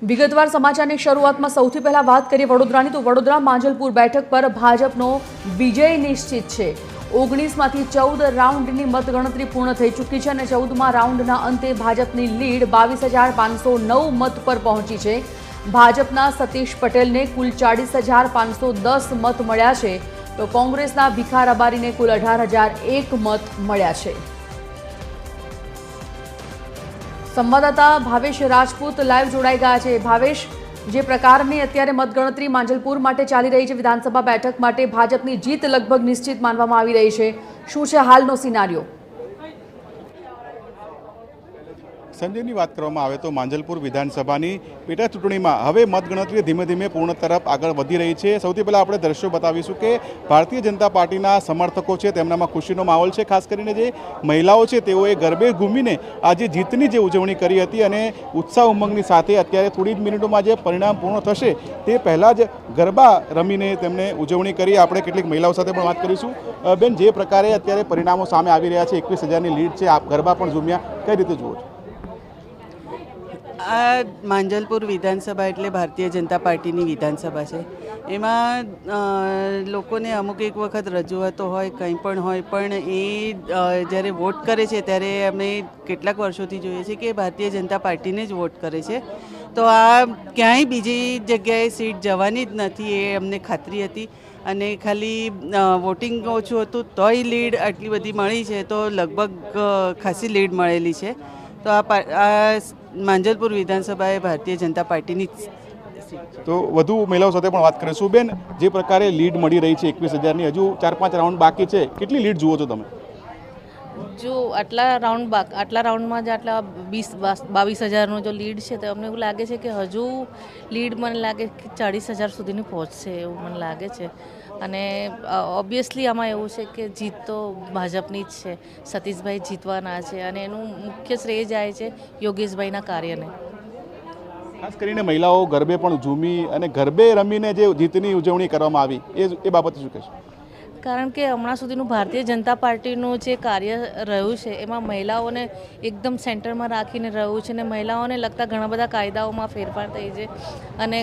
વિગતવાર સમાચારની શરૂઆતમાં સૌથી પહેલા વાત કરીએ વડોદરાની તો વડોદરા માંજલપુર બેઠક પર ભાજપનો વિજય નિશ્ચિત છે। 19માંથી 14 રાઉન્ડની મતગણતરી પૂર્ણ થઈ ચૂકી છે અને 14મા રાઉન્ડના અંતે ભાજપની લીડ 22,509 મત પર પહોંચી છે। ભાજપના સતીશ પટેલને કુલ 40,510 મત મળ્યા છે તો કોંગ્રેસના ભીખાર અબારીને કુલ 18,001 મત મળ્યા છે। સંવાદદાતા ભાવેશ રાજપૂત લાઈવ જોડાઈ ગયા છે। ભાવેશ, જે પ્રકારની અત્યારે મતગણતરી માંજલપુર માટે ચાલી રહી છે, વિધાનસભા બેઠક માટે ભાજપની જીત લગભગ નિશ્ચિત માનવામાં આવી રહી છે, શું છે હાલનો સિનારિયો? સંજયની વાત કરવામાં આવે તો માંજલપુર વિધાનસભાની પેટા ચૂંટણીમાં હવે મતગણતરી ધીમે ધીમે પૂર્ણ તરફ આગળ વધી રહી છે। સૌથી પહેલાં આપણે દ્રશ્યો બતાવીશું કે ભારતીય જનતા પાર્ટીના સમર્થકો છે તેમનામાં ખુશીનો માહોલ છે। ખાસ કરીને જે મહિલાઓ છે તેઓએ ગરબે ઘૂમીને આજે જીતની જે ઉજવણી કરી હતી અને ઉત્સાહ ઉમંગની સાથે અત્યારે થોડી જ મિનિટોમાં જે પરિણામ પૂર્ણ થશે તે પહેલાં જ ગરબા રમીને તેમણે ઉજવણી કરી। આપણે કેટલીક મહિલાઓ સાથે પણ વાત કરીશું। બેન, જે પ્રકારે અત્યારે પરિણામો સામે આવી રહ્યા છે, 21,000ની લીડ છે, આપ ગરબા પણ ઝૂમ્યા, કઈ રીતે જુઓ છો? આ માંજલપુર વિધાનસભા એટલે ભારતીય જનતા પાર્ટીની વિધાનસભા છે। એમાં લોકોને અમુક એક વખત રજૂઆતો હોય, કંઈ પણ હોય, પણ એ જ્યારે વોટ કરે છે ત્યારે અમે કેટલાક વર્ષોથી જોઈએ છીએ કે ભારતીય જનતા પાર્ટીને જ વોટ કરે છે। તો આ ક્યાંય બીજી જગ્યાએ સીટ જવાની જ નથી એ અમને ખાતરી હતી અને ખાલી વોટિંગ ઓછું હતું તોય લીડ આટલી બધી મળી છે, તો લગભગ ખાસી લીડ મળેલી છે। તો આ માંજલપુર વિધાનસભા એ ભારતીય જનતા પાર્ટીની તો વધુ મહિલાઓ સાથે પણ વાત કરીશું। બેન, જે પ્રકારે લીડ મળી રહી છે 21,000ની, હજુ 4-5 રાઉન્ડ બાકી છે, કેટલી લીડ જુઓ છો તમે? જો આટલા રાઉન્ડમાં જ આટલા 22,000નો જો લીડ છે તો અમને એવું લાગે છે કે હજુ લીડ મને લાગે કે 40,000 સુધીની પહોંચશે એવું મને લાગે છે। અને ઓબ્વિયસલી આમાં એવું છે કે જીત તો ભાજપની જ છે, સતીશભાઈ જીતવાના છે અને એનું મુખ્ય શ્રેય જાય છે યોગેશભાઈના કાર્યને। ખાસ કરીને મહિલાઓ ગરબે પણ ઝૂમી અને ગરબે રમીને જે જીતની ઉજવણી કરવામાં આવી એ બાબતે શું કહેશો? કારણ કે હમણાં સુધીનું ભારતીય જનતા પાર્ટીનું જે કાર્ય રહ્યું છે એમાં મહિલાઓને એકદમ સેન્ટરમાં રાખીને રહ્યું છે અને મહિલાઓને લગતા ઘણા બધા કાયદાઓમાં ફેરફાર થઈ છે અને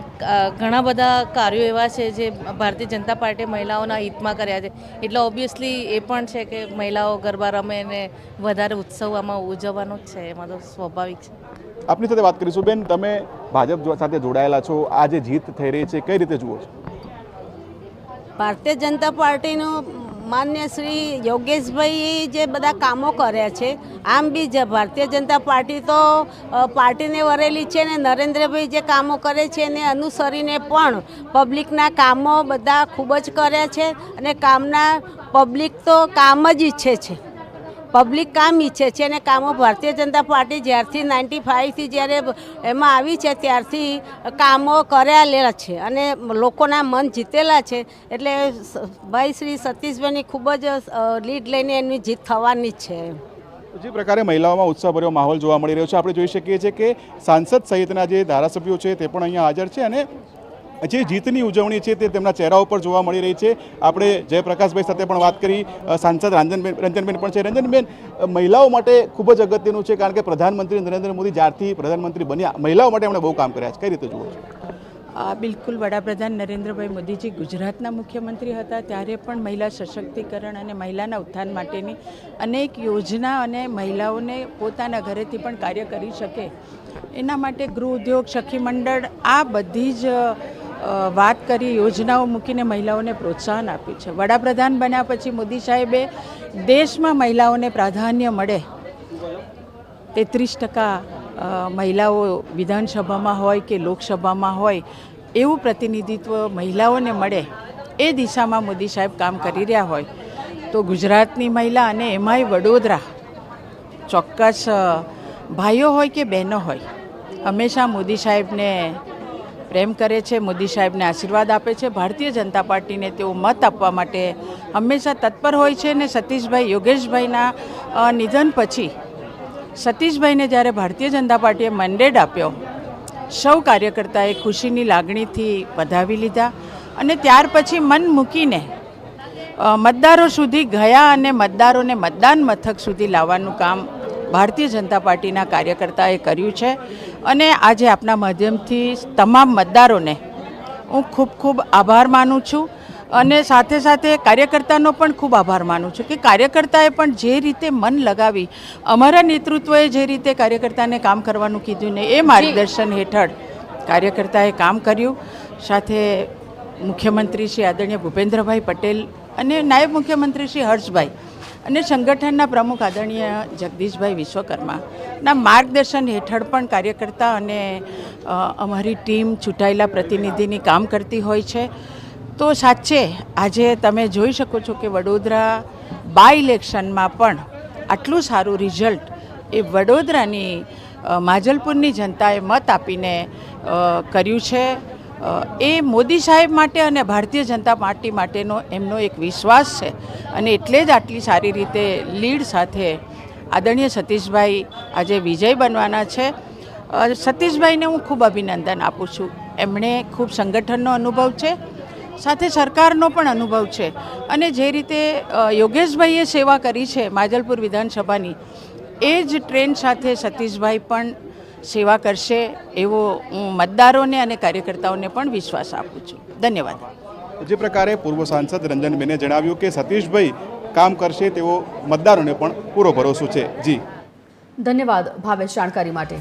ઘણા બધા કાર્યો એવા છે જે ભારતીય જનતા પાર્ટીએ મહિલાઓના હિતમાં કર્યા છે। એટલે ઓબ્વિયસલી એ પણ છે કે મહિલાઓ ગરબા રમે અને વધારે ઉત્સવ આમાં ઉજવવાનો જ છે, એમાં તો સ્વાભાવિક છે। આપની સાથે વાત કરીશું। બેન, તમે ભાજપ સાથે જોડાયેલા છો, આ જે જીત થઈ રહી છે કઈ રીતે જુઓ છો? ભારતીય જનતા પાર્ટીનું માન્ય શ્રી યોગેશભાઈ જે બધા કામો કર્યા છે, આમ બી ભારતીય જનતા પાર્ટી તો પાર્ટીને વરેલી છે ને નરેન્દ્રભાઈ જે કામો કરે છે એને અનુસરીને પણ પબ્લિકના કામો બધા ખૂબ જ કર્યા છે અને પબ્લિક તો કામ જ ઈચ્છે છે, પબ્લિક કામ ઈચ્છે છે અને કામો ભારતીય જનતા પાર્ટી જ્યારથી 95થી જ્યારે એમાં આવી છે ત્યારથી કામો કરેલા છે અને લોકોના મન જીતેલા છે। એટલે ભાઈ શ્રી સતીશભાઈની ખૂબ જ લીડ લઈને એની જીત થવાની જ છે। જે પ્રકારે મહિલાઓમાં ઉત્સાહભર્યો માહોલ જોવા મળી રહ્યો છે, આપણે જોઈ શકીએ છીએ કે સાંસદ સહિતના જે ધારાસભ્યો છે તે પણ અહીંયા હાજર છે અને જે જીતની ઉજવણી છે તે તેમના ચહેરા ઉપર જોવા મળી રહી છે। આપણે જયપ્રકાશભાઈ સાથે પણ વાત કરી, સાંસદ રંજનબેન પણ છે। રંજનબેન, મહિલાઓ માટે ખૂબ જ અગત્યનું છે કારણ કે પ્રધાનમંત્રી નરેન્દ્ર મોદી જ્યારથી પ્રધાનમંત્રી બન્યા મહિલાઓ માટે એમણે બહુ કામ કર્યા છે, કઈ રીતે જુઓ છો? બિલકુલ, વડાપ્રધાન નરેન્દ્રભાઈ મોદીજી ગુજરાતના મુખ્યમંત્રી હતા ત્યારે પણ મહિલા સશક્તિકરણ અને મહિલાના ઉત્થાન માટેની અનેક યોજના અને મહિલાઓને પોતાના ઘરેથી પણ કાર્ય કરી શકે એના માટે ગૃહ ઉદ્યોગ, સખી મંડળ, આ બધી જ વાત કરી, યોજનાઓ મૂકીને મહિલાઓને પ્રોત્સાહન આપ્યું છે। વડાપ્રધાન બન્યા પછી મોદી સાહેબે દેશમાં મહિલાઓને પ્રાધાન્ય મળે, 33% મહિલાઓ વિધાનસભામાં હોય કે લોકસભામાં હોય એવું પ્રતિનિધિત્વ મહિલાઓને મળે એ દિશામાં મોદી સાહેબ કામ કરી રહ્યા હોય તો ગુજરાતની મહિલા અને એમાંય વડોદરા, ચોક્કસ ભાઈઓ હોય કે બહેનો હોય, હંમેશા મોદી સાહેબને પ્રેમ કરે છે, મોદી સાહેબને આશીર્વાદ આપે છે। ભારતીય જનતા પાર્ટીને તેઓ મત આપવા માટે હંમેશા તત્પર હોય છે અને સતીશભાઈ, યોગેશભાઈના નિધન પછી સતીશભાઈને જ્યારે ભારતીય જનતા પાર્ટીએ મેન્ડેટ આપ્યો, સૌ કાર્યકર્તાએ ખુશીની લાગણીથી વધાવી લીધા અને ત્યાર પછી મન મૂકીને મતદારો સુધી ગયા અને મતદારોને મતદાન મથક સુધી લાવવાનું કામ ભારતીય જનતા પાર્ટીના કાર્યકર્તાએ કર્યું છે. અને આજે આપના માધ્યમથી તમામ મતદારોને હું ખૂબ ખૂબ આભાર માનું છું અને સાથે સાથે કાર્યકર્તાનો પણ ખૂબ આભાર માનું છું કે કાર્યકર્તાએ પણ જે રીતે મન લગાવી અમારા નેતૃત્વએ જે રીતે કાર્યકર્તાને કામ કરવાનું કીધું ને એ માર્ગદર્શન હેઠળ કાર્યકર્તાએ કામ કર્યું. સાથે મુખ્યમંત્રી શ્રી આદરણીય ભૂપેન્દ્રભાઈ પટેલ અને નાયબ મુખ્યમંત્રી શ્રી હર્ષભાઈ અને સંગઠનના પ્રમુખ આદરણીય જગદીશભાઈ વિશ્વકર્માના માર્ગદર્શન હેઠળ પણ કાર્યકર્તા અને અમારી ટીમ ચૂંટાયેલા પ્રતિનિધિની કામ કરતી હોય છે. તો સાચે આજે તમે જોઈ શકો છો કે વડોદરા બાય ઇલેક્શનમાં પણ આટલું સારું રિઝલ્ટ એ વડોદરાની માજલપુરની જનતાએ મત આપીને કર્યું છે. એ મોદી સાહેબ માટે અને ભારતીય જનતા પાર્ટી માટેનો એમનો એક વિશ્વાસ છે અને એટલે જ આટલી સારી રીતે લીડ સાથે આદરણીય સતીશભાઈ આજે વિજય બનવાના છે. સતીશભાઈને હું ખૂબ અભિનંદન આપું છું. એમણે ખૂબ સંગઠનનો અનુભવ છે, સાથે સરકારનો પણ અનુભવ છે અને જે રીતે યોગેશભાઈએ સેવા કરી છે માજલપુર વિધાનસભાની એ જ ટ્રેન્ડ સાથે સતીશભાઈ પણ સેવા કરશે એવો હું મતદારોને અને કાર્યકર્તાઓને પણ વિશ્વાસ આપું છું. ધન્યવાદ. જે પ્રકારે પૂર્વ સાંસદ રંજનબેને જણાવ્યું કે સતીશભાઈ કામ કરશે તેવો મતદારોને પણ પૂરો ભરોસો છે. જી ધન્યવાદ ભાવેશ જાણકારી માટે.